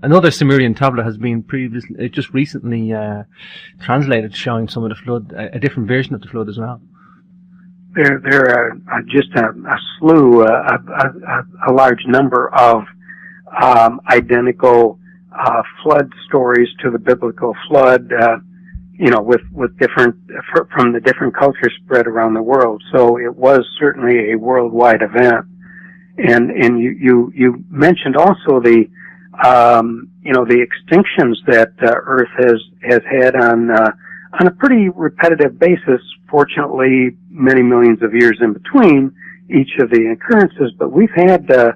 Another Sumerian tablet has been just recently translated, showing some of the flood, a different version of the flood as well. There are just a slew, a large number of identical flood stories to the biblical flood, with different, from the different cultures spread around the world. So it was certainly a worldwide event. And you mentioned also the extinctions that Earth has had on a pretty repetitive basis. Fortunately, many millions of years in between each of the occurrences, but we've had a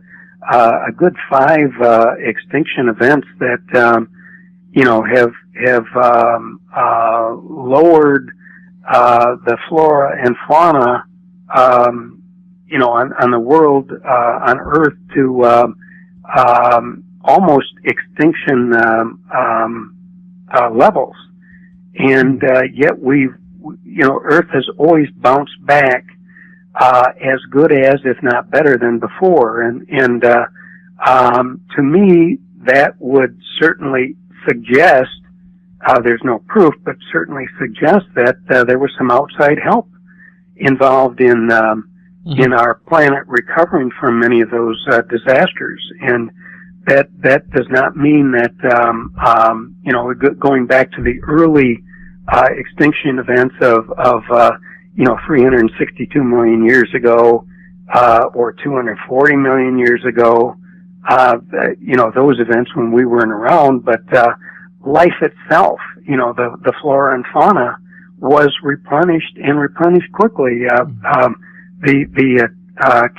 good 5 extinction events that have lowered the flora and fauna on the world, on Earth, to almost extinction levels, and yet Earth has always bounced back as good as, if not better than before, and to me that would certainly suggest, there's no proof, but certainly suggest that there was some outside help involved in our planet recovering from many of those disasters. And that does not mean that going back to the early extinction events of 362 million years ago, or 240 million years ago, those events when we weren't around, but life itself, the flora and fauna was replenished quickly. The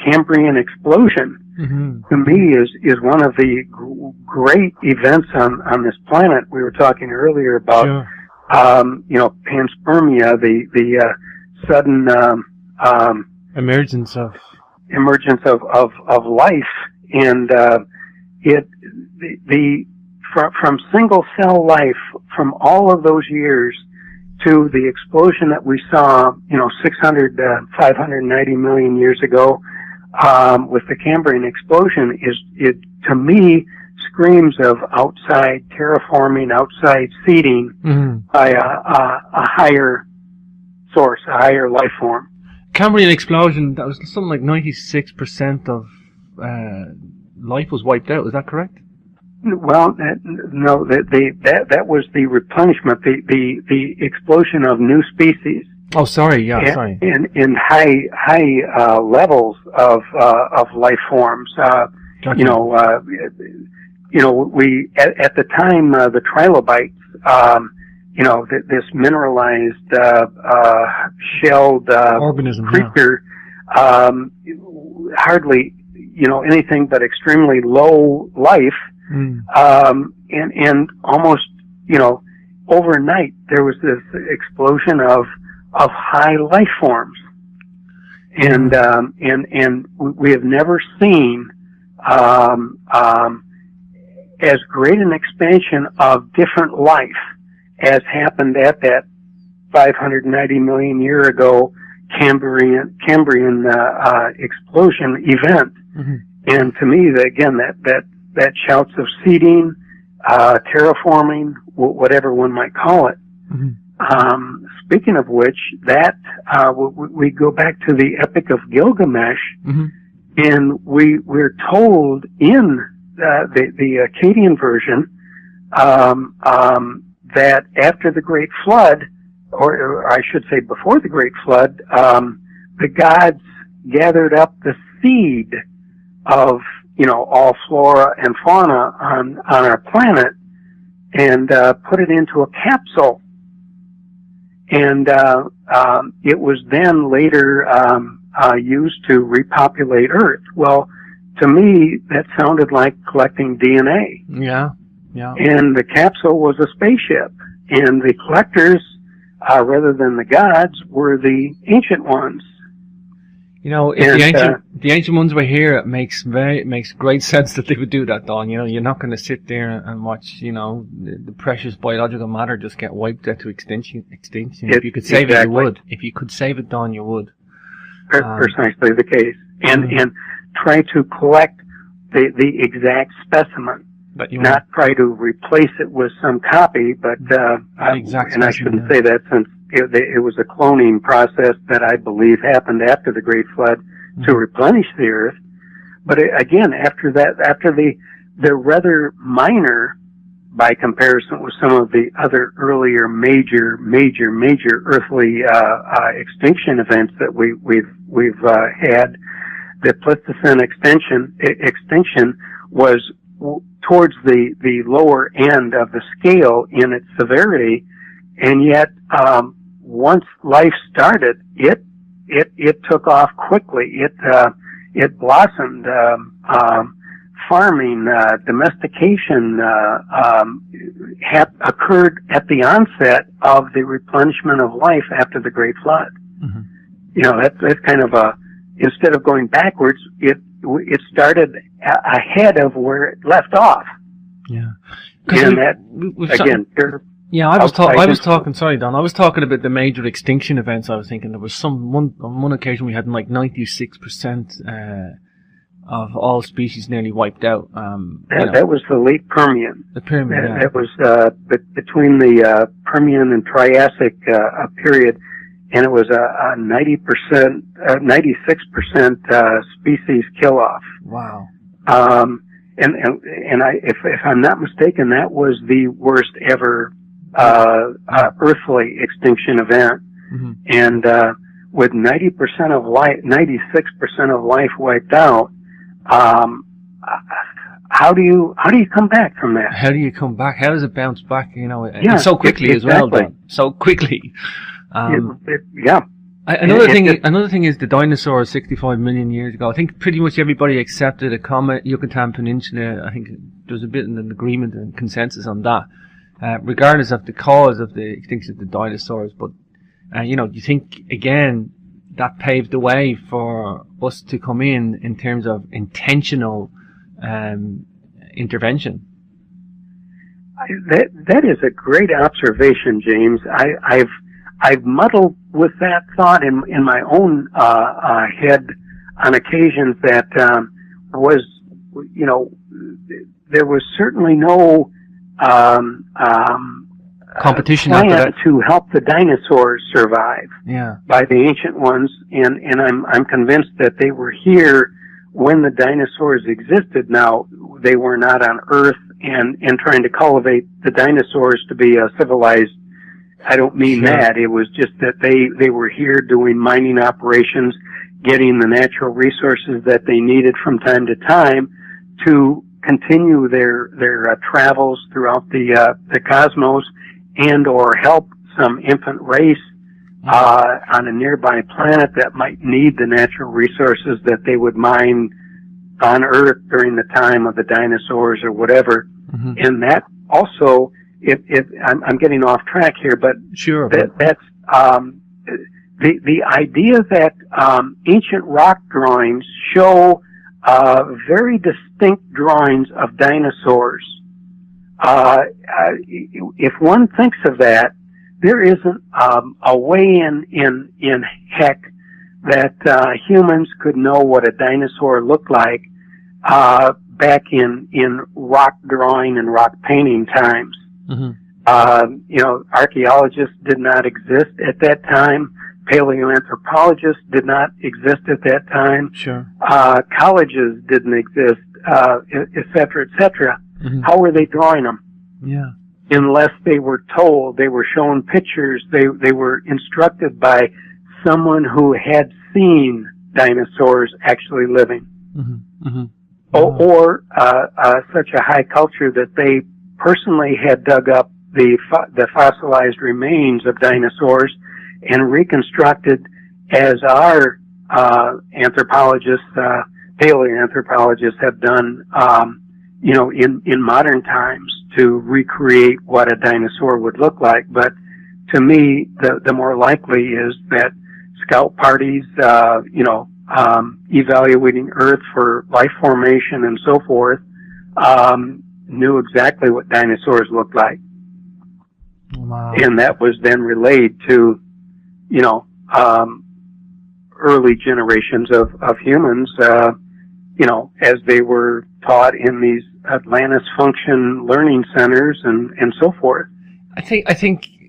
Cambrian explosion, to me, is one of the great events on this planet. We were talking earlier about, panspermia, the sudden emergence of life, and from single cell life, from all of those years to the explosion that we saw, 590 million years ago, with the Cambrian explosion, it to me screams of outside terraforming, outside seeding by a higher source, a higher life form. Cambrian explosion, that was something like 96% of life was wiped out. Is that correct? Well, no. That was the replenishment, the explosion of new species. Oh, sorry. Yeah, sorry. In high levels of life forms. Gotcha. We at the time, the trilobites, this mineralized shelled organism, creature, hardly anything but extremely low life. And almost, overnight there was this explosion of high life forms. And we have never seen, as great an expansion of different life as happened at that 590 million year ago Cambrian explosion event. And to me, that shouts of seeding, terraforming, whatever one might call it. Speaking of which, we go back to the Epic of Gilgamesh, and we're told in the Akkadian version that after the Great Flood, or I should say before the Great Flood, the gods gathered up the seed of all flora and fauna on our planet and put it into a capsule, and it was then later used to repopulate Earth. Well, to me, that sounded like collecting DNA. Yeah. And the capsule was a spaceship, and the collectors, rather than the gods, were the ancient ones. If the ancient ones were here, it makes great sense that they would do that, Don. You're not going to sit there and watch, the precious biological matter just get wiped out to extinction. If you could save it, you would. If you could save it, Don, you would. Precisely the case. And try to collect the exact specimen. not try to replace it with some copy, but and I shouldn't say that, since it was a cloning process that I believe happened after the Great Flood to replenish the Earth. But again, after that, after the rather minor, by comparison with some of the other earlier major earthly extinction events that we've had, the Pleistocene extinction was towards the lower end of the scale in its severity, and yet once life started, it took off quickly. It blossomed. Farming, domestication occurred at the onset of the replenishment of life after the Great Flood. You know, that's kind of instead of going backwards, it started ahead of where it left off. Yeah. And again, yeah, I was talking. Sorry, Don. I was talking about the major extinction events. I was thinking there was on one occasion we had like 96% of all species nearly wiped out. That was the late Permian. The Permian. That was between the Permian and Triassic period, and it was a 96% species kill off. Wow. And if I'm not mistaken, that was the worst ever earthly extinction event. And with 96% of life wiped out, how do you come back from that? How do you come back? How does it bounce back? You know, and so quickly as well. Don. So quickly. Another thing is the dinosaurs 65 million years ago. I think pretty much everybody accepted a comet, Yucatan Peninsula. I think there's a bit of an agreement and consensus on that, regardless of the cause of the extinction of the dinosaurs. But you know, do you think again that paved the way for us to come in terms of intentional intervention? That is a great observation, James. I've muddled with that thought in my own head on occasions. That was, you know, there was certainly no competition plan to help the dinosaurs survive. Yeah. By the ancient ones, and I'm convinced that they were here when the dinosaurs existed. Now, they were not on Earth and trying to cultivate the dinosaurs to be a civilized. I don't mean that. It was just that they were here doing mining operations, getting the natural resources that they needed from time to time to continue their travels throughout the cosmos, and or help some infant race on a nearby planet that might need the natural resources that they would mine on Earth during the time of the dinosaurs or whatever. And that also, I'm getting off track here, but sure, that's the idea that ancient rock drawings show very distinct drawings of dinosaurs. If one thinks of that, there isn't a way in heck that humans could know what a dinosaur looked like back in rock drawing and rock painting times. You know, archaeologists did not exist at that time. Paleoanthropologists did not exist at that time. Sure. Colleges didn't exist, et cetera, et cetera. How were they drawing them? Yeah. Unless they were told, they were shown pictures, they were instructed by someone who had seen dinosaurs actually living. Or such a high culture that they personally had dug up the fossilized remains of dinosaurs and reconstructed, as our anthropologists, paleoanthropologists have done, you know, in modern times, to recreate what a dinosaur would look like. But to me, the more likely is that scout parties, you know, evaluating Earth for life formation and so forth, knew exactly what dinosaurs looked like. Wow. And that was then relayed to, you know, early generations of humans, you know, as they were taught in these Atlantis function learning centers and so forth. I think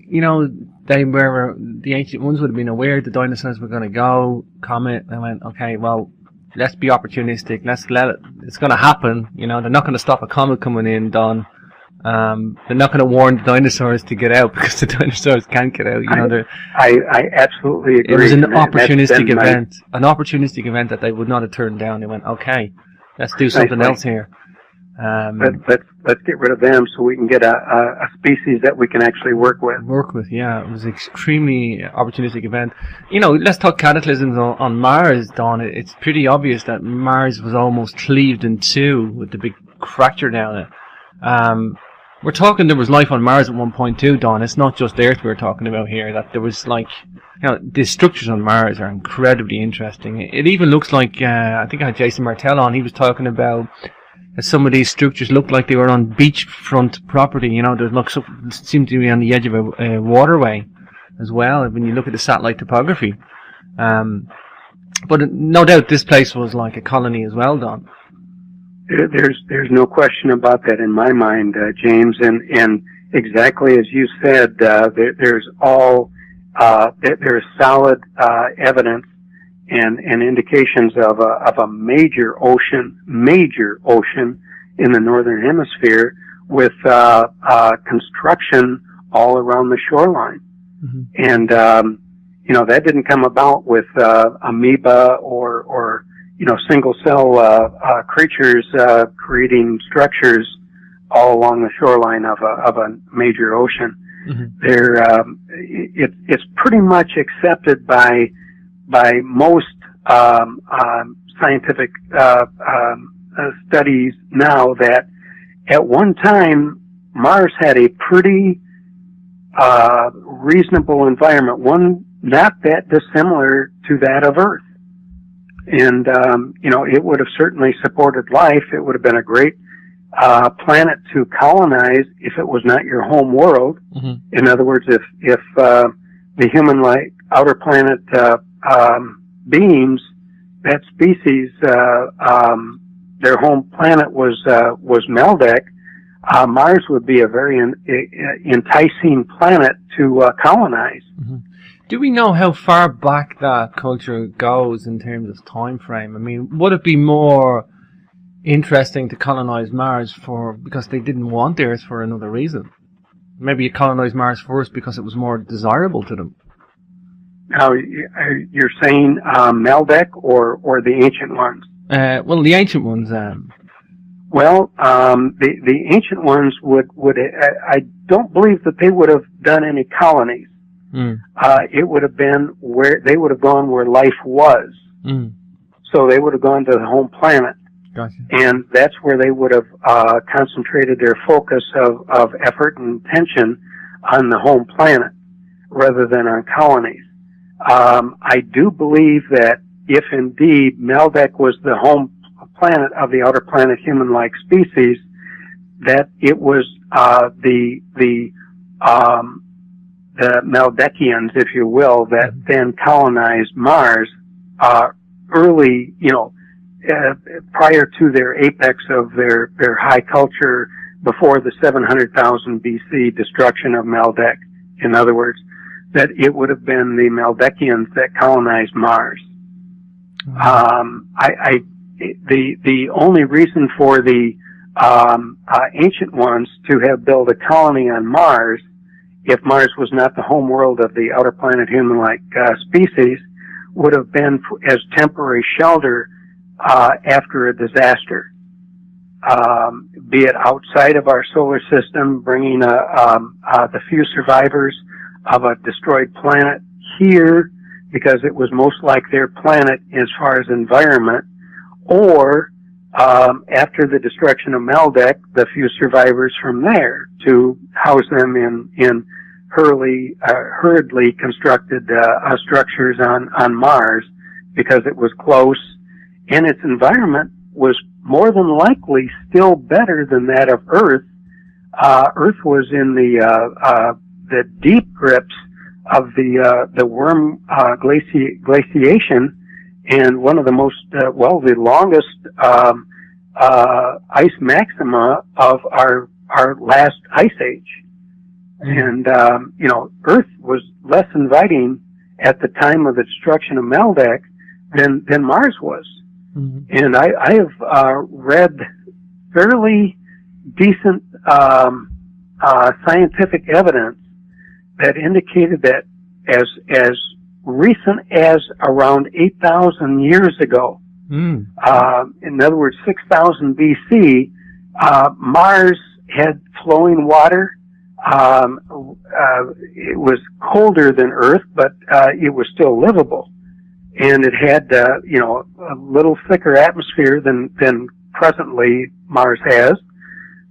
the ancient ones would have been aware the dinosaurs were going to go, comet, and went, okay, well, let's be opportunistic, it's going to happen, they're not going to stop a comet coming in, Don. They're not going to warn the dinosaurs to get out because the dinosaurs can't get out, I absolutely agree. It was an opportunistic event that they would not have turned down. They went, okay, let's do something else here. Let's get rid of them so we can get a species that we can actually work with. Yeah. It was an extremely opportunistic event. Let's talk cataclysms on Mars, Don. It's pretty obvious that Mars was almost cleaved in two with the big fracture down it. We're talking there was life on Mars at one point too, Don. It's not just Earth we're talking about here. That there was the structures on Mars are incredibly interesting. It even looks like, I think I had Jason Martell on, he was talking about some of these structures looked like they were on beachfront property. There seemed to be on the edge of a waterway as well when you look at the satellite topography. But no doubt this place was like a colony as well, Don. There's no question about that in my mind, James, and exactly as you said, there's solid evidence and indications of a major ocean in the northern hemisphere with construction all around the shoreline. Mm-hmm. And that didn't come about with amoeba or single cell creatures creating structures all along the shoreline of a major ocean. Mm-hmm. It's pretty much accepted by most scientific studies now that at one time Mars had a pretty reasonable environment, one not that dissimilar to that of Earth. And, it would have certainly supported life. It would have been a great planet to colonize if it was not your home world. Mm-hmm. In other words, if the human-like outer planet beings, that species, their home planet was Meldeck, Mars would be a very enticing planet to colonize. Mm-hmm. Do we know how far back that culture goes in terms of time frame? I mean, would it be more interesting to colonize Mars because they didn't want Earth for another reason? Maybe you colonized Mars first because it was more desirable to them. Now, you're saying Meldeck or the ancient ones? Well, the ancient ones. Well, the ancient ones would I don't believe that they would have done any colonies. Mm. It would have been where they would have gone where life was. Mm. So they would have gone to the home planet. Gotcha. And that's where they would have concentrated their focus of effort and attention on the home planet rather than on colonies. I do believe that if indeed Meldeck was the home planet of the outer planet human-like species, that it was the Meldeckians, if you will, that then colonized Mars early, prior to their apex of their high culture before the 700,000 BC destruction of Meldeck. In other words, that it would have been the Meldeckians that colonized Mars. The only reason for the ancient ones to have built a colony on Mars, if Mars was not the home world of the outer planet human-like species, would have been as temporary shelter after a disaster, be it outside of our solar system, bringing the few survivors of a destroyed planet here because it was most like their planet as far as environment, or after the destruction of Meldeck, the few survivors from there to house them in hurriedly constructed structures on Mars because it was close and its environment was more than likely still better than that of Earth. Earth was in the deep grips of the worm glaciation, and one of the most the longest ice maxima of our last ice age. And, Earth was less inviting at the time of the destruction of Meldak than Mars was. And I have read fairly decent scientific evidence that indicated that as recent as around 8,000 years ago, in other words, 6,000 BC, Mars had flowing water. It was colder than Earth, but it was still livable, and it had a little thicker atmosphere than presently Mars has.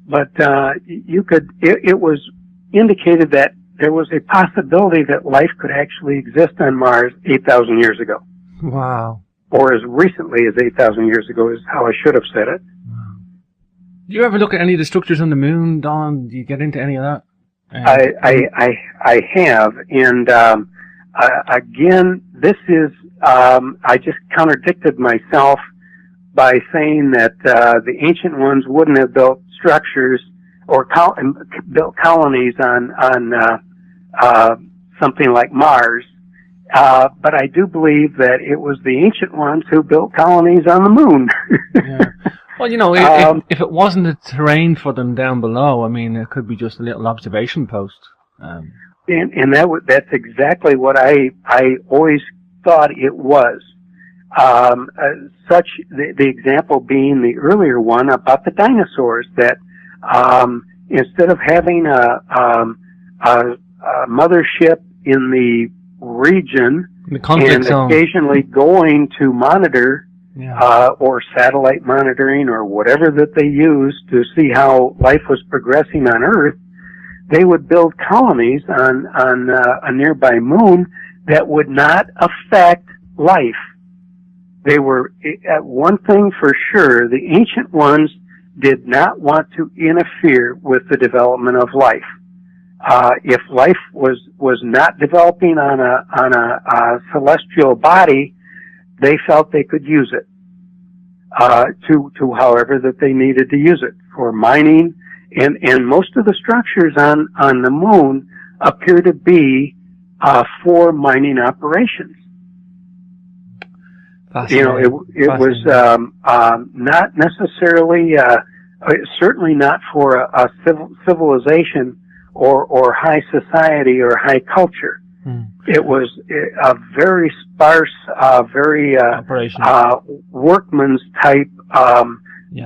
But it was indicated that there was a possibility that life could actually exist on Mars 8,000 years ago. Wow. Or as recently as 8,000 years ago is how I should have said it. Wow. Do you ever look at any of the structures on the moon, Don? Do you get into any of that? I have, and again, this is I just contradicted myself by saying that the ancient ones wouldn't have built structures or built colonies on something like Mars, but I do believe that it was the ancient ones who built colonies on the moon. Yeah. Well, if it wasn't the terrain for them down below, I mean, it could be just a little observation post. And that's exactly what I always thought it was. The example being the earlier one about the dinosaurs, that instead of having a mothership in the region and occasionally going to monitor or satellite monitoring or whatever that they used to see how life was progressing on Earth, they would build colonies on a nearby moon that would not affect life. They were, one thing for sure, the ancient ones did not want to interfere with the development of life. If life was not developing on a celestial body, they felt they could use it to however that they needed to use it for mining, and most of the structures on the moon appear to be for mining operations. It was not necessarily, certainly not for a civilization or high society or high culture. It was a very sparse, very workman's type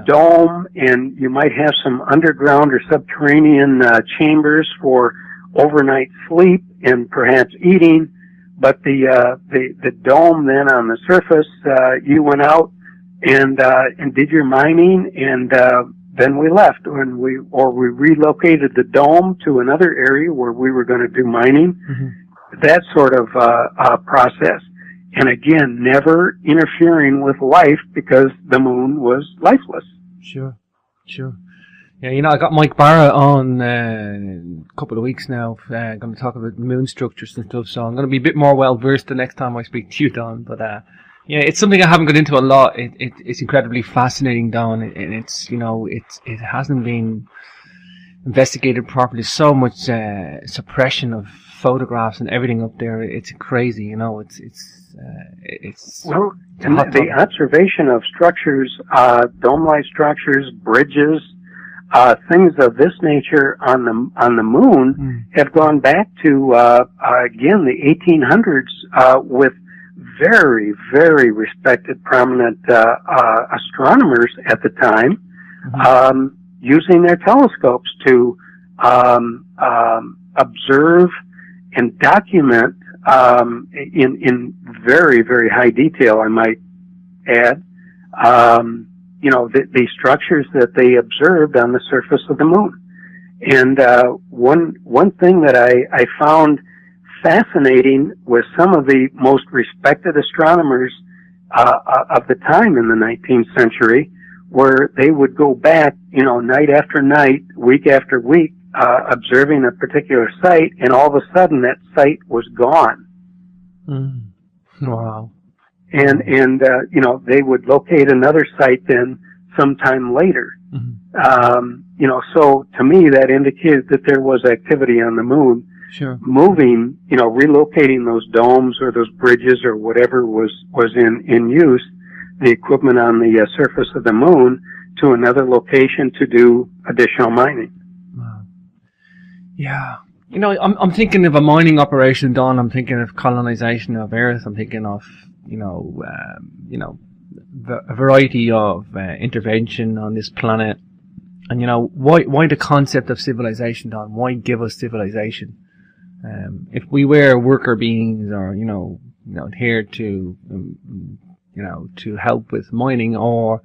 dome, and you might have some underground or subterranean chambers for overnight sleep and perhaps eating. But the dome then on the surface, you went out and did your mining, and then we left, and we relocated the dome to another area where we were going to do mining. That sort of process, and again, never interfering with life because the moon was lifeless. Sure. Yeah, I got Mike Barra on a couple of weeks now. Going to talk about moon structures and stuff, so I'm going to be a bit more well versed the next time I speak to you, Don. But yeah, it's something I haven't got into a lot. It's incredibly fascinating, Don, and it hasn't been investigated properly. So much suppression of photographs and everything up there. It's crazy, it's well, and the observation of structures, dome-like structures, bridges, things of this nature on the moon have gone back to again the 1800s with very, very respected, prominent astronomers at the time, using their telescopes to observe and document in very, very high detail, I might add, the structures that they observed on the surface of the moon. And one thing that I found fascinating with some of the most respected astronomers of the time in the 19th century, where they would go back, night after night, week after week, observing a particular site, and all of a sudden that site was gone. Wow. And they would locate another site then sometime later. Mm-hmm. You know, so to me that indicated that there was activity on the moon. Sure. Moving, you know, relocating those domes or those bridges or whatever was in use, the equipment on the surface of the moon, to another location to do additional mining. Wow. Yeah. You know, I'm thinking of a mining operation, Don. I'm thinking of colonization of Earth. I'm thinking of, a variety of intervention on this planet. And, you know, why the concept of civilization, Don? Why give us civilization? If we were worker beings or, here to, to help with mining or,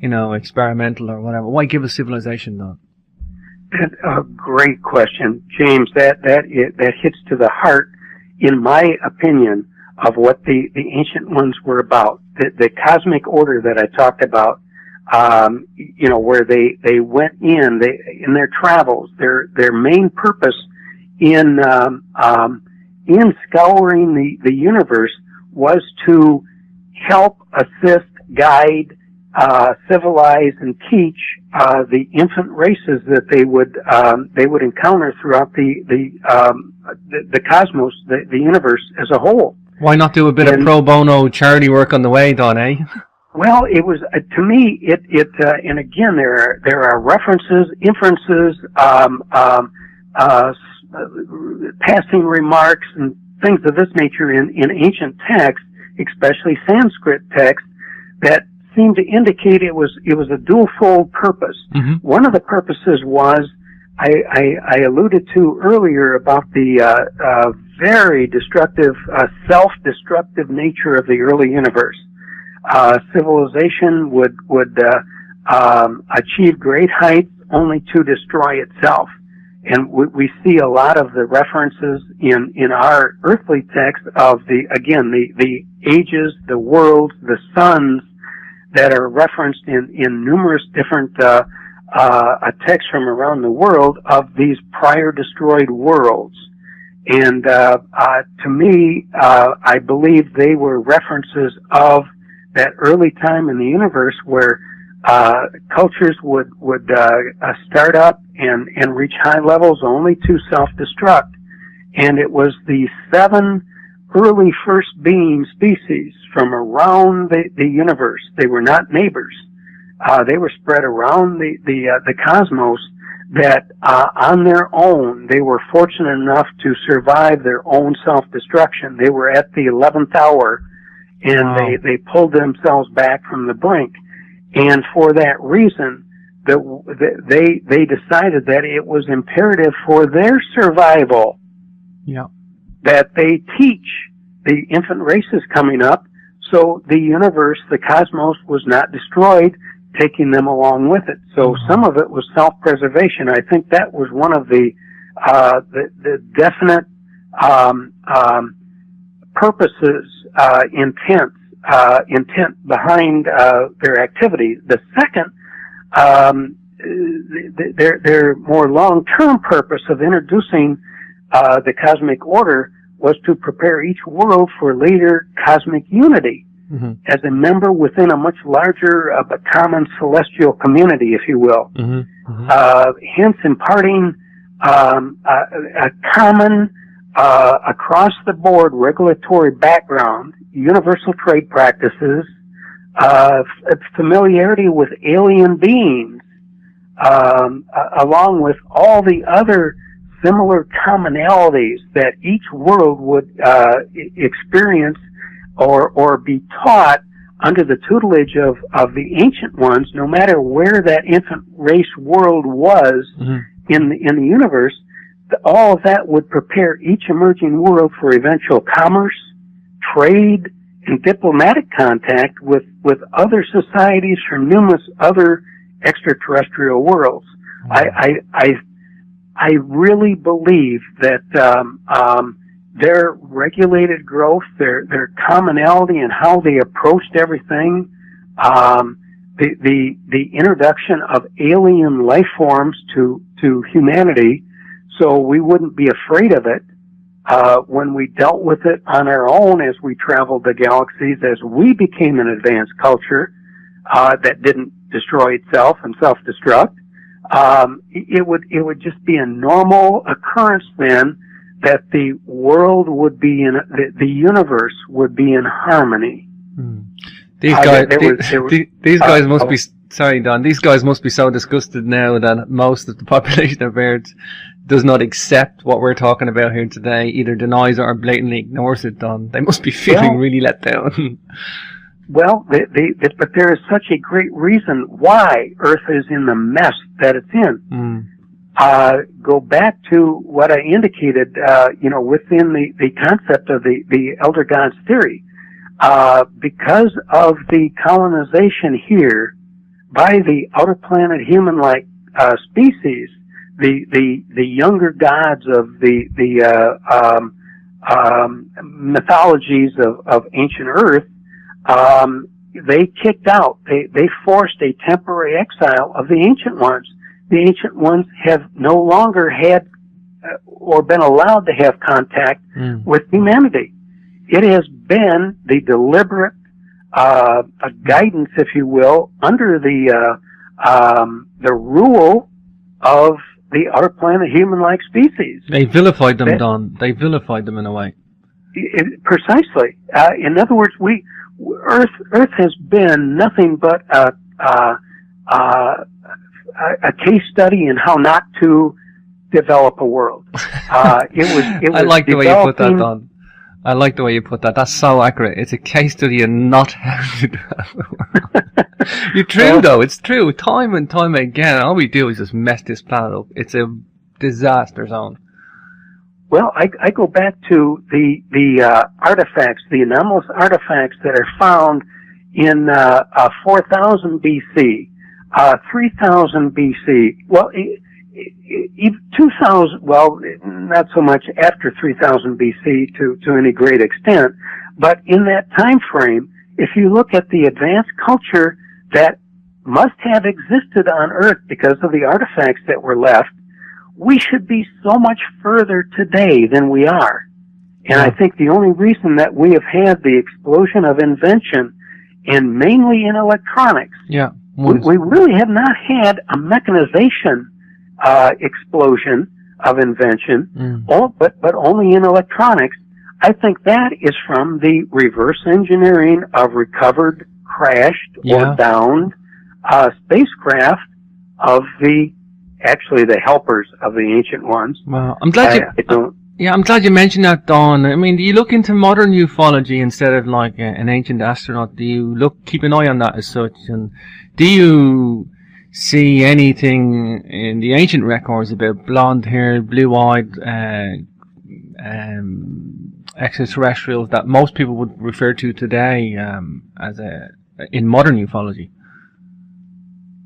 experimental or whatever, why give us civilization, Don? That's a great question, James. That hits to the heart, in my opinion, of what the ancient ones were about. The cosmic order that I talked about, where they went in their travels, their main purpose in scouring the universe was to help, assist, guide, civilize, and teach the infant races that they would encounter throughout the cosmos, the universe as a whole. Why not do a bit of pro bono charity work on the way, Don? Eh? Well, it was to me and again there are references, inferences, passing remarks, and things of this nature in ancient texts, especially Sanskrit texts, that seem to indicate it was a dual-fold purpose. Mm-hmm. One of the purposes was I alluded to earlier about the very destructive, self-destructive nature of the early universe. Civilization would achieve great heights only to destroy itself. And we see a lot of the references in our earthly text of the ages, the worlds, the suns that are referenced in numerous different texts from around the world of these prior destroyed worlds. And to me, I believe they were references of that early time in the universe where cultures would start up and reach high levels only to self-destruct. And it was the 7 early first being species from around the universe. They were not neighbors. They were spread around the cosmos that on their own, they were fortunate enough to survive their own self-destruction. They were at the 11th hour, and wow. they pulled themselves back from the brink. And for that reason, they decided that it was imperative for their survival that they teach the infant races coming up, so the universe, the cosmos, was not destroyed, taking them along with it. So some of it was self-preservation. I think that was one of the definite purposes, intent behind their activity. The second, their more long-term purpose of introducing the cosmic order was to prepare each world for later cosmic unity as a member within a much larger but common celestial community, if you will. Hence imparting a common across-the-board regulatory background, universal trade practices, familiarity with alien beings, along with all the other similar commonalities that each world would experience or be taught under the tutelage of the ancient ones, no matter where that infant race world was in the universe. All of that would prepare each emerging world for eventual commerce, trade, and diplomatic contact with other societies from numerous other extraterrestrial worlds. I really believe that their regulated growth, their commonality and how they approached everything, the introduction of alien life forms to humanity, so we wouldn't be afraid of it when we dealt with it on our own as we traveled the galaxies, as we became an advanced culture that didn't destroy itself and self-destruct. It would just be a normal occurrence then that the world would be in, the universe would be in harmony. These guys must be, sorry Don, these guys must be so disgusted now that most of the population of Earth does not accept what we're talking about here today, either denies it or blatantly ignores it, Don. They must be feeling really let down. Well, but there is such a great reason why Earth is in the mess that it's in. Go back to what I indicated, within the concept of the elder gods theory. Because of the colonization here by the outer planet human-like species, the younger gods of the mythologies of ancient Earth, they kicked out. They forced a temporary exile of the ancient ones. The ancient ones have no longer had or been allowed to have contact with humanity. It has been the deliberate guidance, if you will, under the rule of the outer planet human-like species. They vilified them, Don. They vilified them in a way. Precisely. In other words, Earth has been nothing but a case study in how not to develop a world. It was I like the way you put that, Don. I like the way you put that. That's so accurate. It's a case study in not how to develop a world. You're true, though. It's true. Time and time again, all we do is just mess this planet up. It's a disaster zone. Well, I go back to the artifacts, the anomalous artifacts that are found in 4000 BC, 3000 BC. Well, 2000. Well, not so much after 3000 BC to any great extent, but in that time frame, if you look at the advanced culture that must have existed on Earth because of the artifacts that were left, we should be so much further today than we are. And I think the only reason that we have had the explosion of invention, and mainly in electronics, we really have not had a mechanization explosion of invention, but only in electronics. I think that is from the reverse engineering of recovered, crashed, or downed spacecraft of the helpers of the ancient ones. Well, I'm glad I'm glad you mentioned that, Don. I mean, do you look into modern ufology instead of like an ancient astronaut? Do you keep an eye on that as such? And do you see anything in the ancient records about blonde-haired, blue-eyed extraterrestrials that most people would refer to today in modern ufology?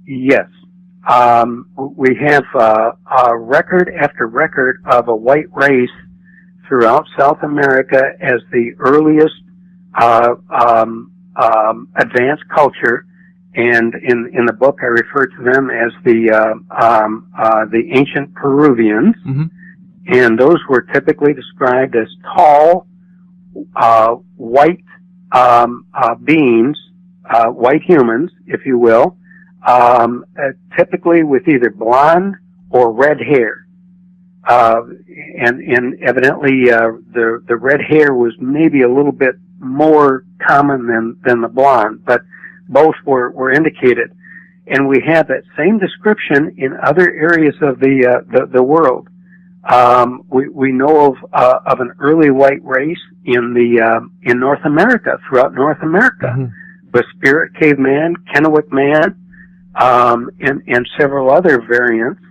Yes. We have record after record of a white race throughout South America as the earliest advanced culture, and in the book I refer to them as the ancient Peruvians, and those were typically described as tall, white beings, white humans, if you will. Typically with either blonde or red hair. And evidently, the red hair was maybe a little bit more common than the blonde, but both were indicated. And we have that same description in other areas of the world. We know of an early white race in North America, throughout North America, with Spirit Caveman, Kennewick Man, and several other variants,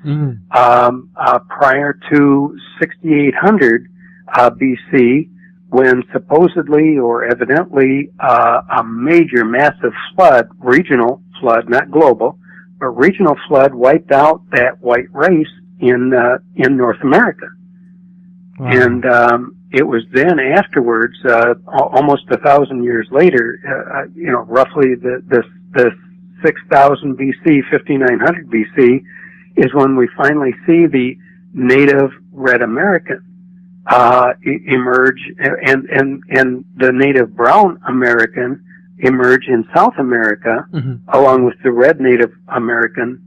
prior to 6800 BC, when supposedly or evidently a major massive flood, regional flood, not global, but regional flood wiped out that white race in North America. Wow. And it was then afterwards, almost 1,000 years later, roughly the 6000 BC, 5900 BC, is when we finally see the native red American emerge, and the native brown American emerge in South America, along with the red Native American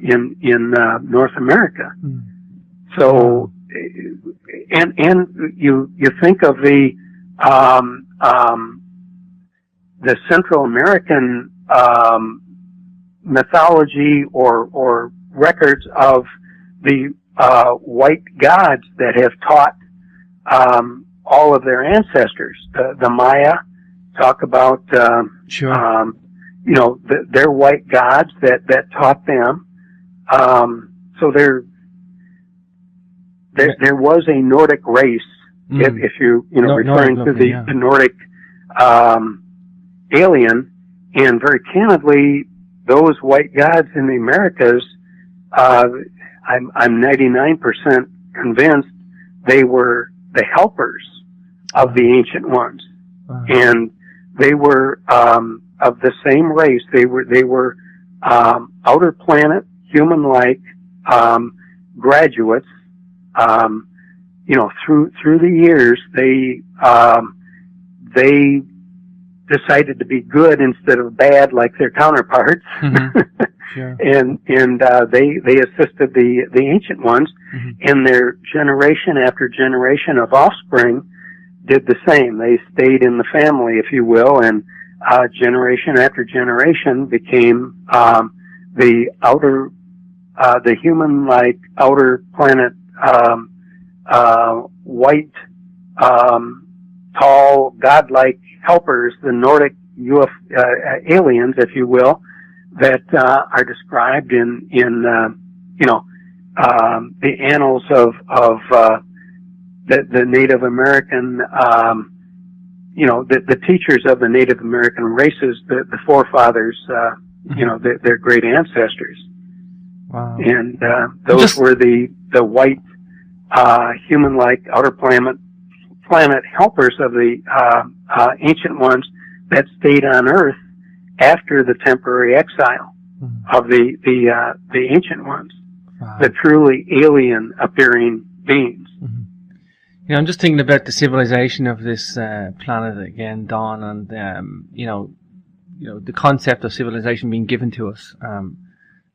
in North America. So, and you think of the Central American mythology or records of the white gods that have taught all of their ancestors. The Maya talk about you know, their white gods that taught them. So there was a Nordic race, if you know, referring to the Nordic alien, and very candidly, those white gods in the Americas, I'm 99% convinced they were the helpers of the ancient ones, and they were of the same race. They were outer planet, human-like graduates. You know, through the years, they decided to be good instead of bad like their counterparts. Sure. and they assisted the ancient ones, and their generation after generation of offspring did the same. They stayed in the family, if you will, and generation after generation became the human-like outer planet white tall godlike helpers, the Nordic aliens, if you will, that are described in you know, the annals of the Native American, you know, the teachers of the Native American races, the forefathers, you know, their great ancestors. Wow. And those were the white human-like outer planet helpers of the ancient ones that stayed on Earth after the temporary exile of the ancient ones, the truly alien appearing beings. You know, I'm just thinking about the civilization of this planet again, Don, and you know, the concept of civilization being given to us.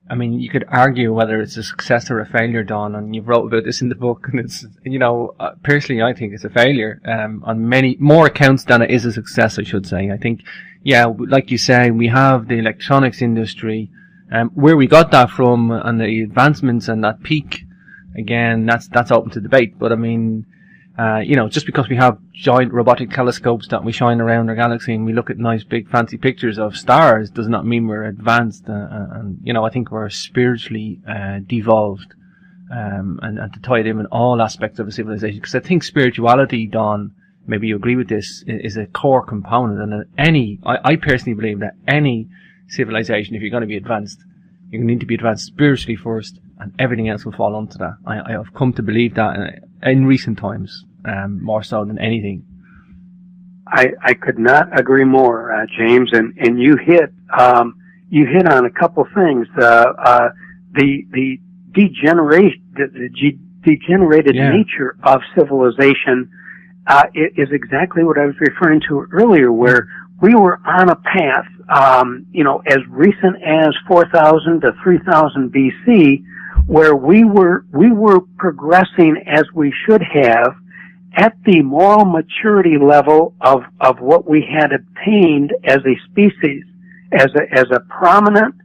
I mean, you could argue whether it's a success or a failure, Don, and you've wrote about this in the book, and it's, you know, personally I think it's a failure, on many more accounts than it is a success, I should say. I think, yeah, like you say, we have the electronics industry, where we got that from, and the advancements and that peak, again, that's open to debate, but I mean, you know, just because we have giant robotic telescopes that we shine around our galaxy and we look at nice big fancy pictures of stars does not mean we're advanced. And you know, I think we're spiritually devolved, and to tie it in with all aspects of a civilization. Because I think spirituality, Don, maybe you agree with this, is a core component. And I personally believe that any civilization, if you're going to be advanced, you need to be advanced spiritually first, and everything else will fall onto that. I have come to believe that in recent times, more so than anything. I could not agree more, James. And you hit on a couple things. The degenerated nature of civilization is exactly what I was referring to earlier, where we were on a path, you know, as recent as 4000 to 3000 BC, where we were progressing as we should have at the moral maturity level of what we had obtained as a species, as a prominent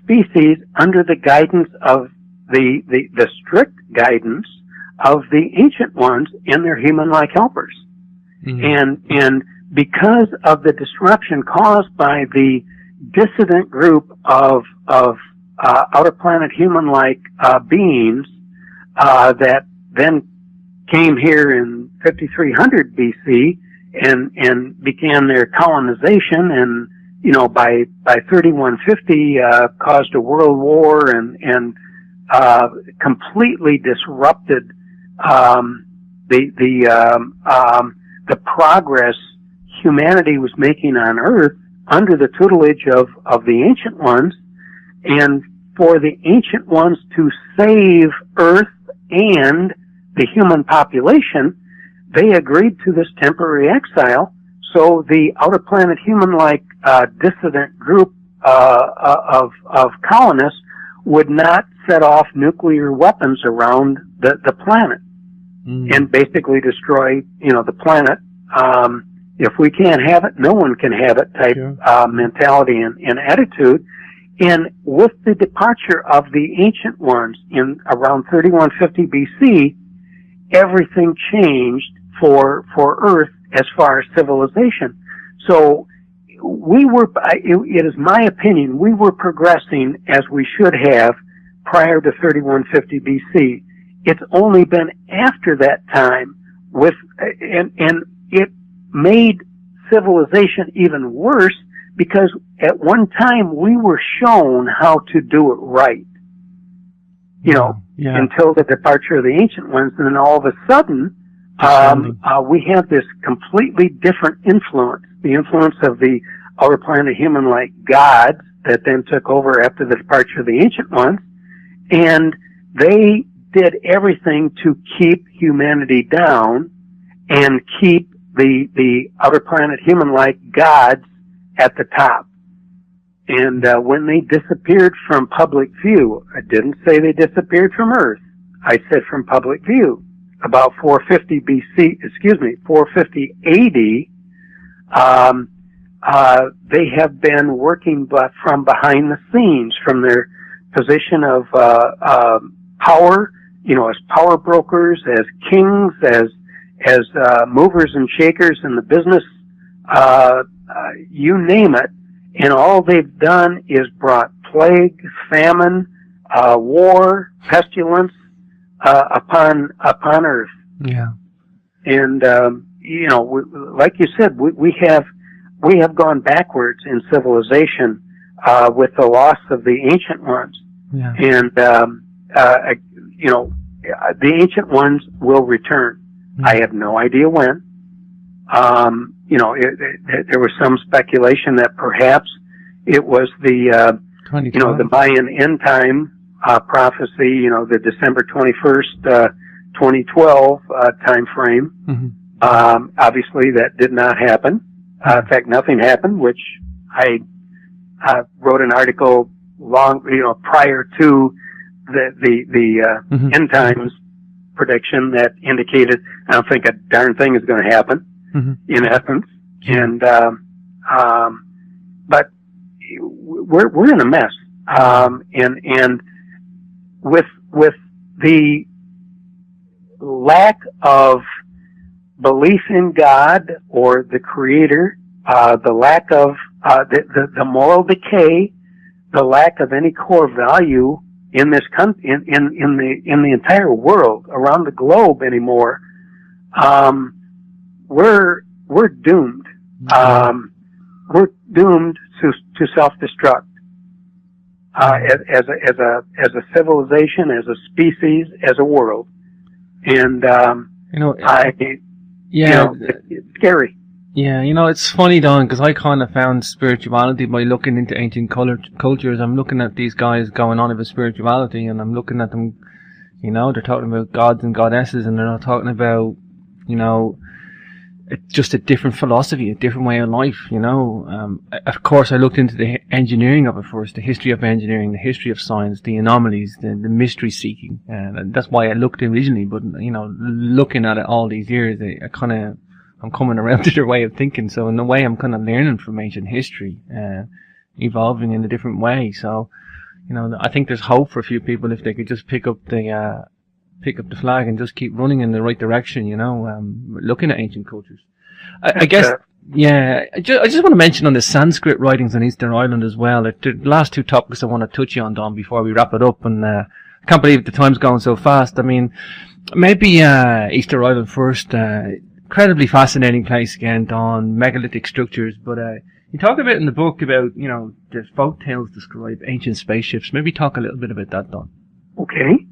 species under the guidance of the strict guidance of the ancient ones and their human-like helpers. And because of the disruption caused by the dissident group of outer planet human-like beings that then came here in 5300 BC and began their colonization, and you know, by 3150 caused a world war and completely disrupted the progress humanity was making on Earth under the tutelage of the ancient ones. And for the ancient ones to save Earth and the human population, they agreed to this temporary exile so the outer planet human-like dissident group of colonists would not set off nuclear weapons around the planet and basically destroy, the planet. If we can't have it, no one can have it type mentality and attitude. And with the departure of the ancient ones in around 3150 BC, everything changed for Earth as far as civilization. So it is my opinion, we were progressing as we should have prior to 3150 BC. It's only been after that time and it made civilization even worse because at one time we were shown how to do it right. Until the departure of the ancient ones, and then all of a sudden, we have this completely different influence, the influence of the outer planet human-like gods that then took over after the departure of the ancient ones, and they did everything to keep humanity down and keep the outer planet human-like gods at the top. And when they disappeared from public view, I didn't say they disappeared from Earth. I said from public view. About 450 AD, they have been working from behind the scenes, from their position of power, as power brokers, as kings, as movers and shakers in the business, you name it. And all they've done is brought plague, famine, war, pestilence upon Earth. Yeah. And like you said, we have gone backwards in civilization with the loss of the ancient ones. Yeah. And the ancient ones will return. I have no idea when. There was some speculation that perhaps it was the Mayan end time prophecy, the December 21st, 2012 time frame. Mm-hmm. Obviously, that did not happen. In fact, nothing happened, which I wrote an article prior to the end times prediction that indicated I don't think a darn thing is going to happen. In essence, and but we're in a mess, and with the lack of belief in God or the Creator, the lack of the moral decay, the lack of any core value in this in the entire world around the globe anymore. We're doomed. We're doomed to self-destruct as a civilization, as a species, as a world, and it's scary. Yeah, it's funny, Don, because I kind of found spirituality by looking into ancient cultures. I'm looking at these guys going on about spirituality, and I'm looking at them. They're talking about gods and goddesses, and they're not talking about it's just a different philosophy, a different way of life, Of course, I looked into the engineering of it first, the history of engineering, the history of science, the anomalies, the mystery seeking. And that's why I looked originally, but, looking at it all these years, I'm coming around to their way of thinking. So in a way, I'm kind of learning from ancient history, evolving in a different way. So, I think there's hope for a few people if they could just pick up the flag and just keep running in the right direction, looking at ancient cultures. I guess, I just want to mention on the Sanskrit writings on Easter Island as well. The last two topics I want to touch on, Don, before we wrap it up. And I can't believe the time's going so fast. I mean, maybe Easter Island first. Incredibly fascinating place again, Don. Megalithic structures. But you talk about in the book about, the folk tales describe ancient spaceships. Maybe talk a little bit about that, Don. Okay.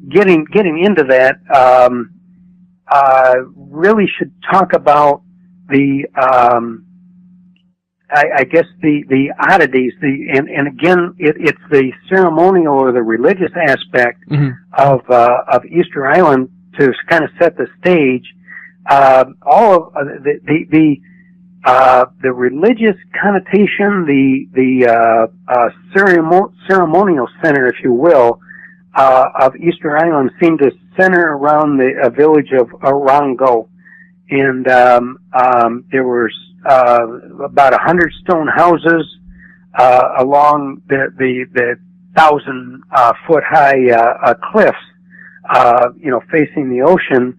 Getting into that, really should talk about the I guess the oddities, and again, it's the ceremonial or the religious aspect of Easter Island to kind of set the stage. All of the religious connotation, the ceremonial center, if you will, of Easter Island seemed to center around the village of Orongo, and there was about 100 stone houses along the 1,000-foot high cliffs, facing the ocean,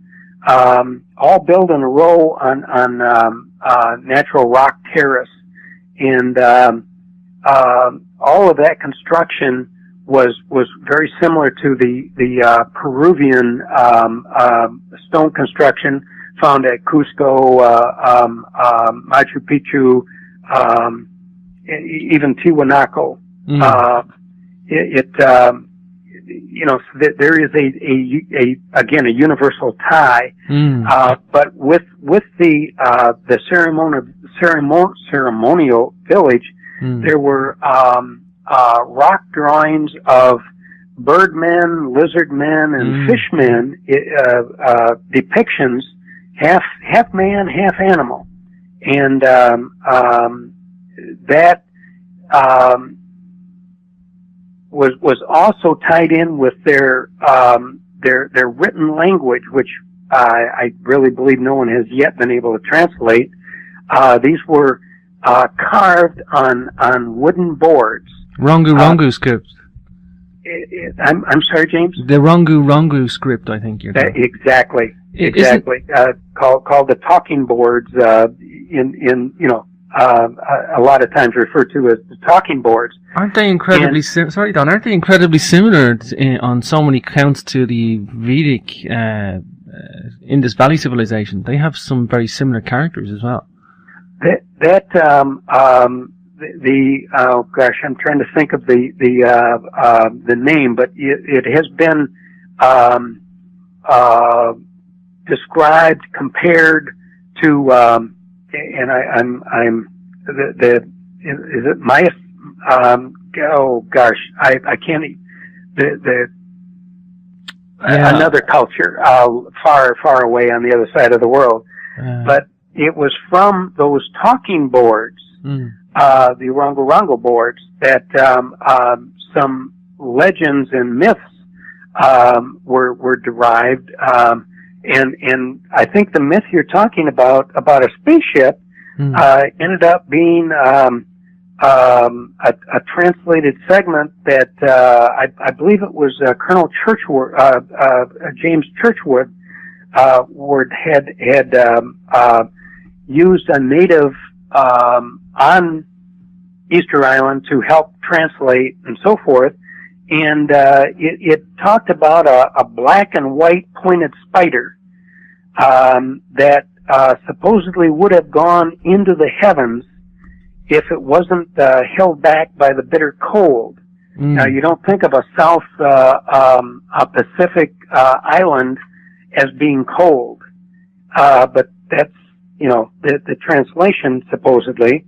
all built in a row on natural rock terrace, and all of that construction was very similar to the Peruvian stone construction found at Cusco, Machu Picchu, even Tiwanaku. There is a universal tie, but with the ceremonial village, there were rock drawings of birdmen, lizardmen, and fishmen, depictions, half man, half animal, and that was also tied in with their written language, which I really believe no one has yet been able to translate. These were carved on wooden boards. Rongu script. I'm sorry, James? The Rongu script, I think you're talking. Exactly. Called the talking boards, a lot of times referred to as the talking boards. Aren't they incredibly sorry, Don? Aren't they incredibly similar on so many counts to the Vedic Indus Valley civilization? They have some very similar characters as well. I'm trying to think of the name, but it has been described, compared to, and is it Maya? I can't. Another culture, far away on the other side of the world, but it was from those talking boards, the Orongo boards, that some legends and myths were derived, and I think the myth you're talking about a spaceship ended up being a translated segment that I believe it was Colonel James Churchward had used a native on Easter Island to help translate and so forth, and it talked about a black and white pointed spider that supposedly would have gone into the heavens if it wasn't held back by the bitter cold. Now, you don't think of a South Pacific island as being cold, but that's the translation supposedly.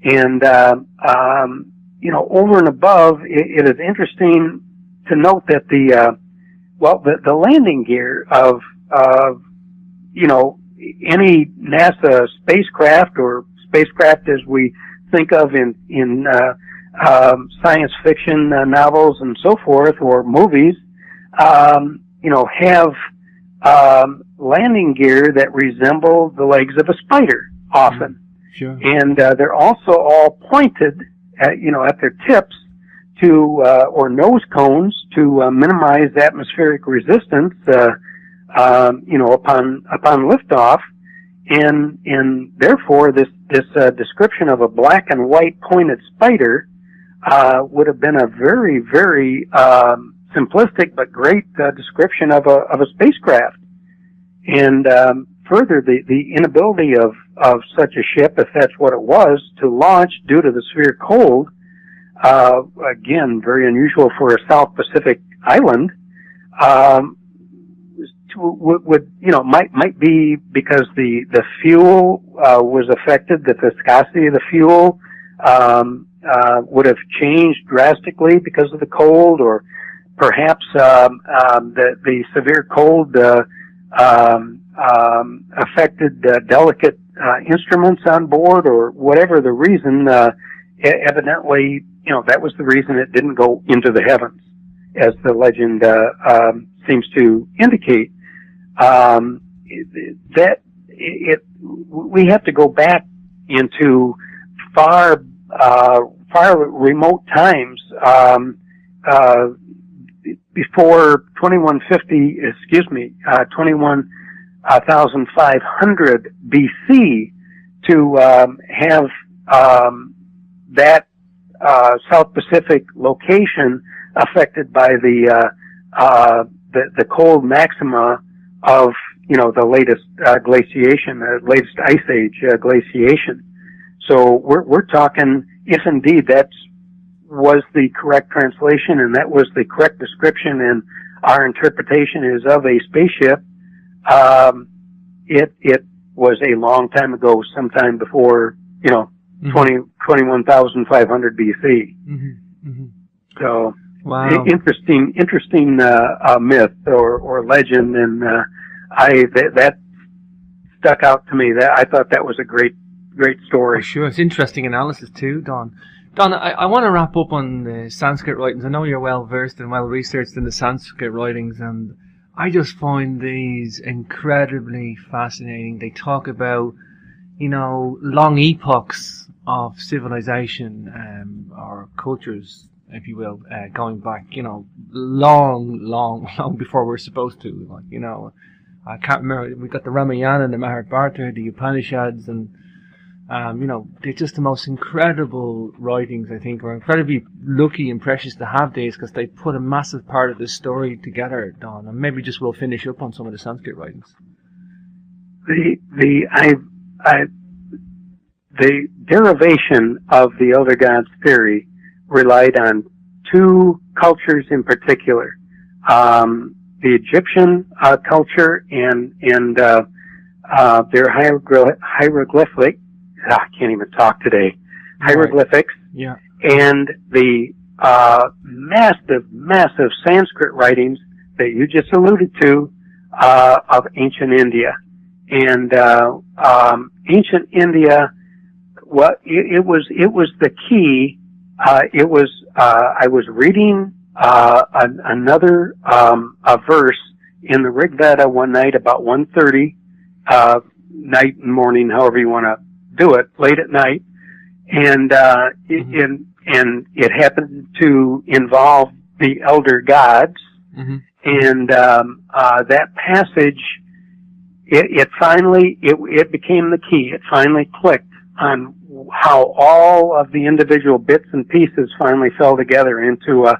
And over and above, it is interesting to note that the landing gear of any NASA spacecraft, or spacecraft as we think of in science fiction novels and so forth, or movies, have landing gear that resemble the legs of a spider often. Sure. And they're also all pointed at their tips to or nose cones to minimize atmospheric resistance upon liftoff. And therefore, this description of a black and white pointed spider would have been a very, very simplistic but great description of a spacecraft. And further, the inability of such a ship, if that's what it was, to launch due to the severe cold, again, very unusual for a South Pacific island, might be because the fuel was affected, the viscosity of the fuel would have changed drastically because of the cold, or perhaps the severe cold affected delicate instruments on board, or whatever the reason. Evidently, that was the reason it didn't go into the heavens, as the legend seems to indicate. We have to go back into far remote times, before 21,500 BC, to have that South Pacific location affected by the cold maxima of the latest glaciation, the latest ice age glaciation. So we're talking, if indeed that was the correct translation and that was the correct description, and our interpretation is of a spaceship, it was a long time ago, sometime before 21,500 BC. So wow. Interesting myth or legend, and that stuck out to me. That I thought that was a great story. Sure, it's interesting analysis too, Don. Don, I want to wrap up on the Sanskrit writings. I know you're well versed and well researched in the Sanskrit writings, and I just find these incredibly fascinating. They talk about, long epochs of civilization, or cultures, if you will, going back, long before we're supposed to. I can't remember. We got the Ramayana and the Mahabharata, the Upanishads, and they're just the most incredible writings. I think we're incredibly lucky and precious to have these, because they put a massive part of this story together, Don. And maybe just we'll finish up on some of the Sanskrit writings. The derivation of the Elder Gods theory relied on two cultures in particular. The Egyptian culture and their hieroglyphic, I can't even talk today, hieroglyphics, yeah, and the massive Sanskrit writings that you just alluded to of ancient India. And ancient India, it was the key. I was reading another a verse in the Rig Veda one night about 1:30, night and morning, however you want to do it, late at night, and it happened to involve the elder gods, and that passage, it finally became the key. It finally clicked on how all of the individual bits and pieces finally fell together into a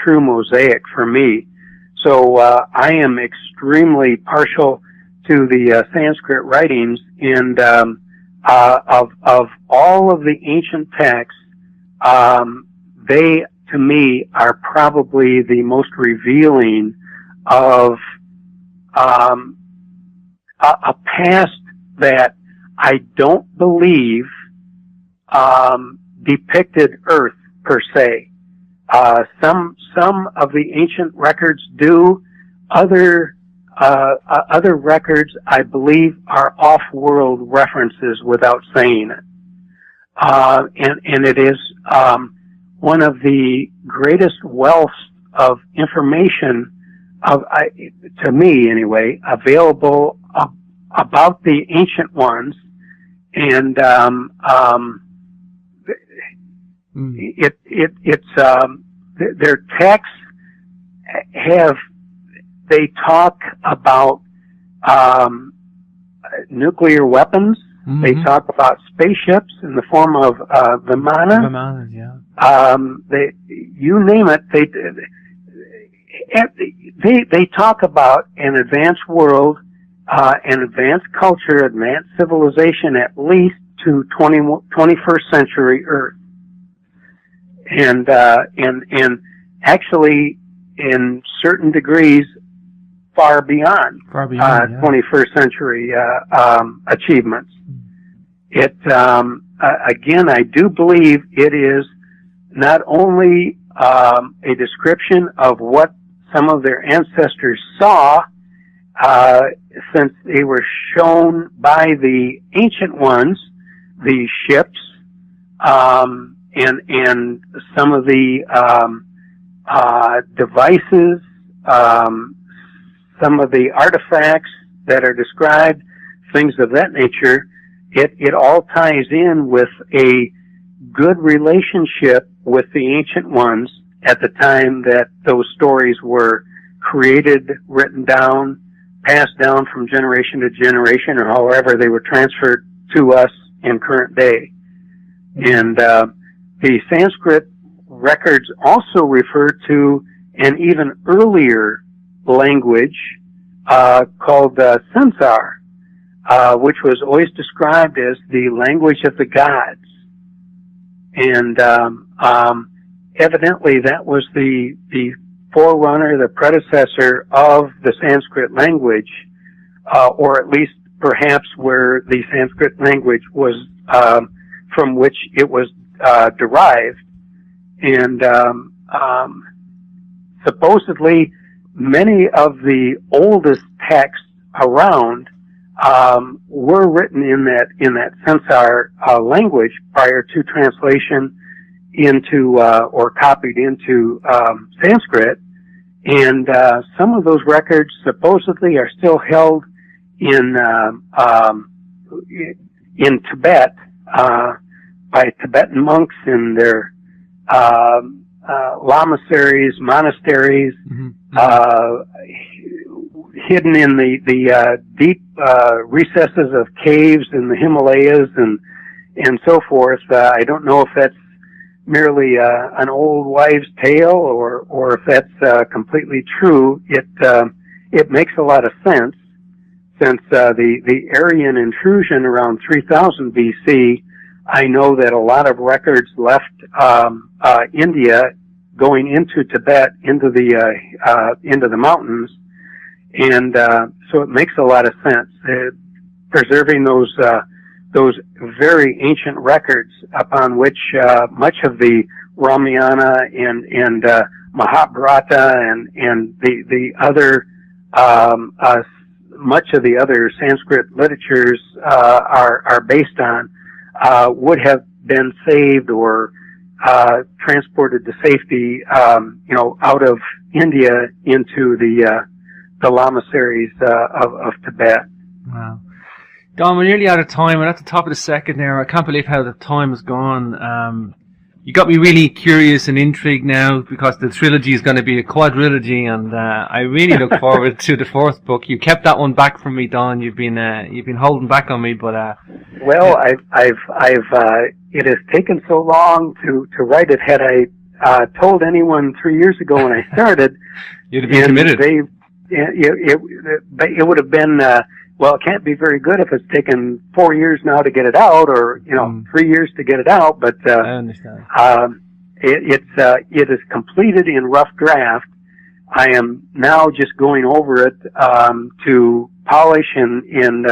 true mosaic for me. So I am extremely partial to the Sanskrit writings, and of all of the ancient texts, they to me are probably the most revealing of a past that I don't believe depicted Earth per se. Some of the ancient records do. Other records, I believe, are off-world references without saying it. And it is one of the greatest wealths of information, to me anyway, available about the ancient ones, and their texts they talk about nuclear weapons. They talk about spaceships in the form of Vimana. Vimanas, yeah. You name it. They talk about an advanced world, an advanced culture, advanced civilization, at least to 21st century Earth, and actually in certain degrees far beyond 21st century achievements. again, I do believe it is not only a description of what some of their ancestors saw, since they were shown by the ancient ones, the ships, and some of the devices, some of the artifacts that are described, things of that nature. It all ties in with a good relationship with the ancient ones at the time that those stories were created, written down, passed down from generation to generation, or however they were transferred to us in current day. And the Sanskrit records also refer to an even earlier language called Sansar, which was always described as the language of the gods. And evidently that was the forerunner, the predecessor of the Sanskrit language, or at least perhaps where the Sanskrit language was, from which it was derived. And supposedly many of the oldest texts around were written in that Sansar language prior to translation into or copied into Sanskrit, and some of those records supposedly are still held in Tibet by Tibetan monks in their lamaseries, monasteries, hidden in the deep recesses of caves in the Himalayas and so forth. I don't know if that's merely an old wives' tale or if that's completely true. It makes a lot of sense, since the Aryan intrusion around 3000 BC. I know that a lot of records left India going into Tibet, into the mountains, and so it makes a lot of sense. Preserving those very ancient records upon which much of the Ramayana and Mahabharata and the other much of the other Sanskrit literatures are based on would have been saved or transported to safety, out of India into the lamaseries of Tibet. Wow. Don, we're nearly out of time. We're at the top of the second there. I can't believe how the time has gone. You got me really curious and intrigued now, because the trilogy is going to be a quadrilogy, and I really look forward to the fourth book. You kept that one back from me, Don. You've been holding back on me, but well, I've it has taken so long to write it. Had I told anyone 3 years ago when I started, you'd have been committed. It would have been. Well, it can't be very good if it's taken 4 years now to get it out, or 3 years to get it out. But I understand. It is completed in rough draft. I am now just going over it to polish and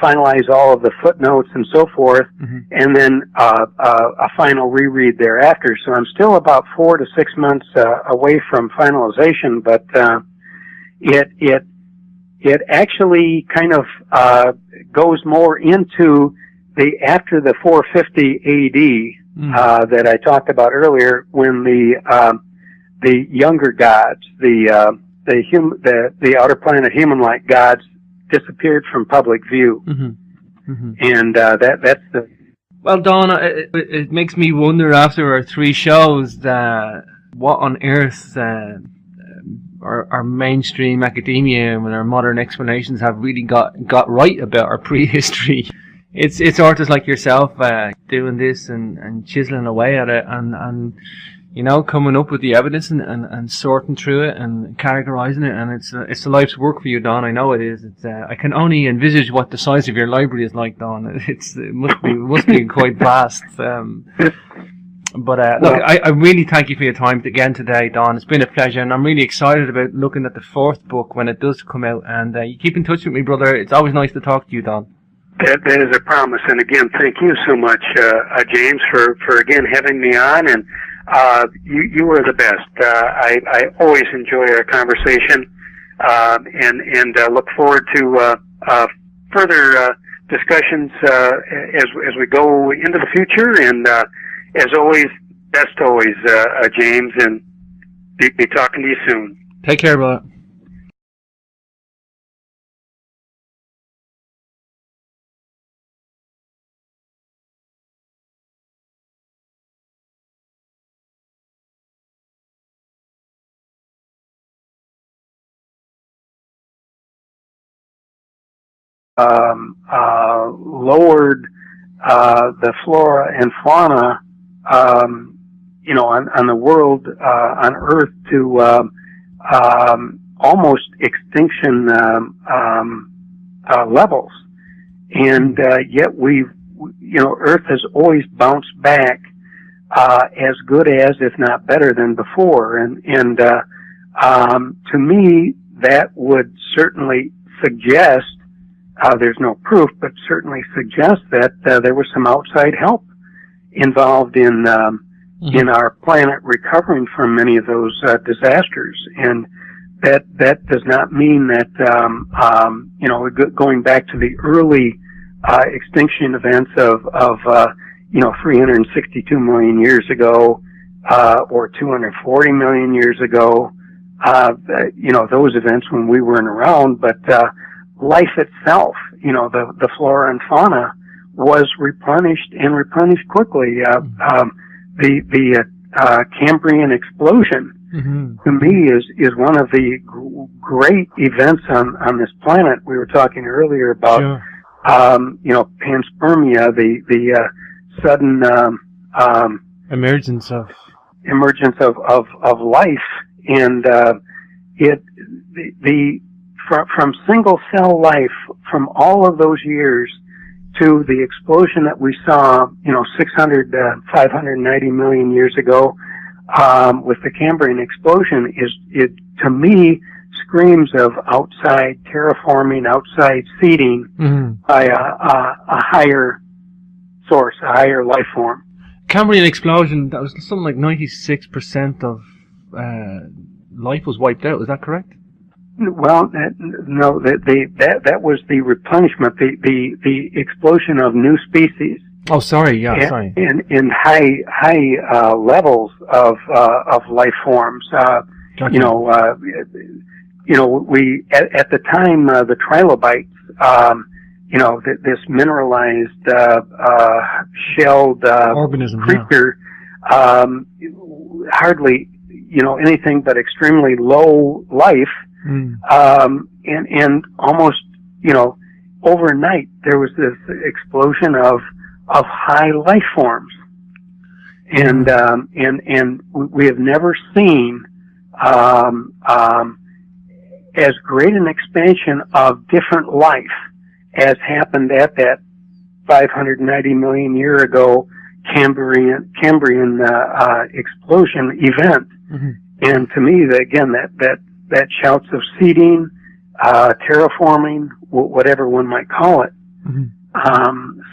finalize all of the footnotes and so forth, and then a final reread thereafter. So I'm still about 4 to 6 months away from finalization, but it actually kind of goes more into after the 450 AD that I talked about earlier, when the younger gods, the outer planet human-like gods, disappeared from public view, and that's the. Well, Don, it makes me wonder after our 3 shows what on earth. Our mainstream academia and our modern explanations have really got right about our prehistory. It's artists like yourself doing this and chiseling away at it and coming up with the evidence and sorting through it and categorizing it, and it's a life's work for you, Don. I know it is. I can only envisage what the size of your library is like, Don. It must be quite vast. But look, I really thank you for your time again today, Don. It's been a pleasure, and I'm really excited about looking at the fourth book when it does come out. And you keep in touch with me, brother. It's always nice to talk to you, Don. That is a promise. And again, thank you so much, James, for again having me on. And you are the best. I always enjoy our conversation, and look forward to further discussions as we go into the future. And as always, best always, James, and be talking to you soon. Take care, brother. Lowered the flora and fauna, on the world, on Earth to almost extinction levels, and yet Earth has always bounced back as good as, if not better than before, and to me that would certainly suggest. There's no proof, but certainly suggests that there was some outside help involved in our planet recovering from many of those disasters, and that does not mean that going back to the early extinction events of 362 million years ago or 240 million years ago, those events when we weren't around, but life itself, the flora and fauna was replenished quickly. The Cambrian explosion, to me, is one of the great events on this planet. We were talking earlier about, Sure. panspermia, the sudden Emergence of life, and from single cell life, from all of those years to the explosion that we saw, 590 million years ago, with the Cambrian explosion, it to me screams of outside terraforming, outside seeding by a higher source, a higher life form. Cambrian explosion, that was something like 96% of life was wiped out. Is that correct? Well, no, that was the replenishment, the explosion of new species. Oh, sorry, yeah, sorry. In high levels of life forms. Gotcha. We at the time the trilobites, this mineralized shelled organism creature, hardly anything but extremely low life. And almost, overnight there was this explosion of high life forms. And we have never seen, as great an expansion of different life as happened at that 590 million year ago Cambrian explosion event. And to me, that shouts of seeding, terraforming, whatever one might call it.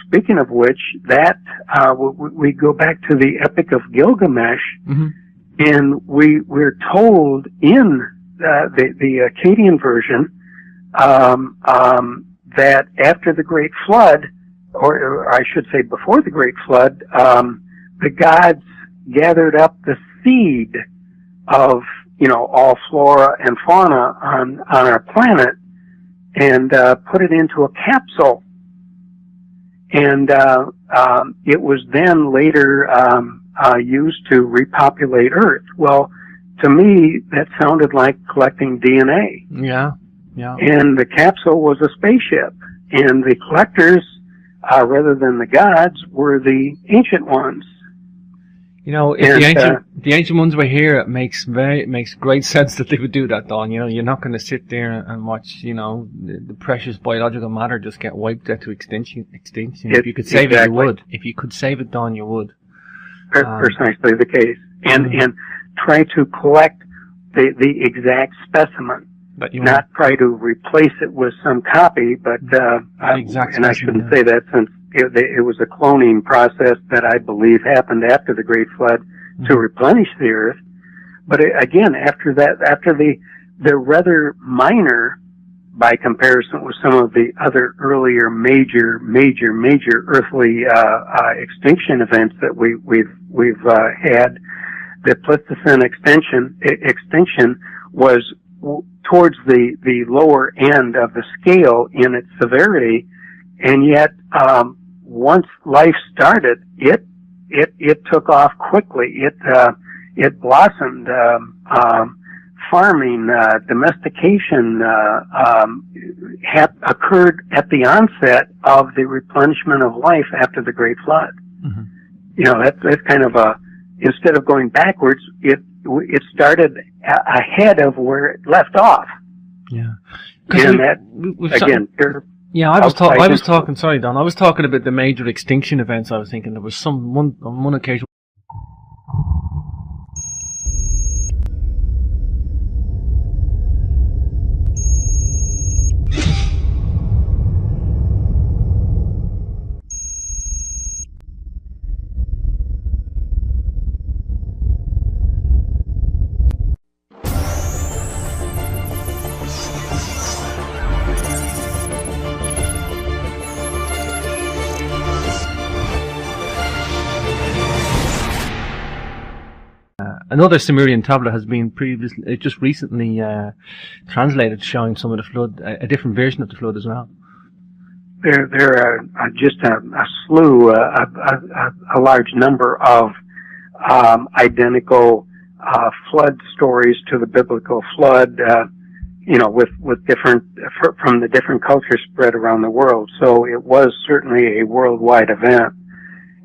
Speaking of which, we go back to the Epic of Gilgamesh, and we're told in the Akkadian version that after the Great Flood, or I should say before the Great Flood, the gods gathered up the seed of all flora and fauna on our planet and put it into a capsule. And it was then later used to repopulate Earth. Well, to me, that sounded like collecting DNA. Yeah. And the capsule was a spaceship. And the collectors, rather than the gods, were the ancient ones. If the ancient ones were here, it makes great sense that they would do that, Don. You're not going to sit there and watch, the precious biological matter just get wiped out to extinction. If you could save it, you would. If you could save it, Don, you would. Precisely the case. And try to collect the exact specimen. But you not try to replace it with some copy, but and I shouldn't say that, since it was a cloning process that I believe happened after the Great Flood to replenish the Earth. But again, after that, they're rather minor by comparison with some of the other earlier major earthly extinction events that we've had. The Pleistocene extinction was towards the lower end of the scale in its severity, and yet once life started, it took off quickly. It blossomed. Farming, domestication occurred at the onset of the replenishment of life after the Great Flood. You know, that's kind of instead of going backwards, it started ahead of where it left off. Yeah. And I was talking. Sorry, Don. I was talking about the major extinction events. I was thinking there was on one occasion. Another Sumerian tablet has been just recently translated, showing some of the flood, a different version of the flood as well. There are just a slew, a large number of identical flood stories to the biblical flood, with different from the different cultures spread around the world. So it was certainly a worldwide event.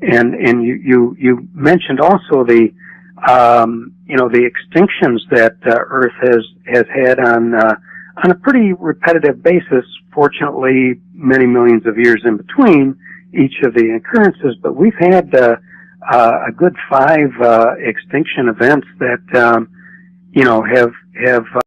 And you mentioned also the extinctions that Earth has had on a pretty repetitive basis. Fortunately, many millions of years in between each of the occurrences, but we've had a good 5 extinction events that have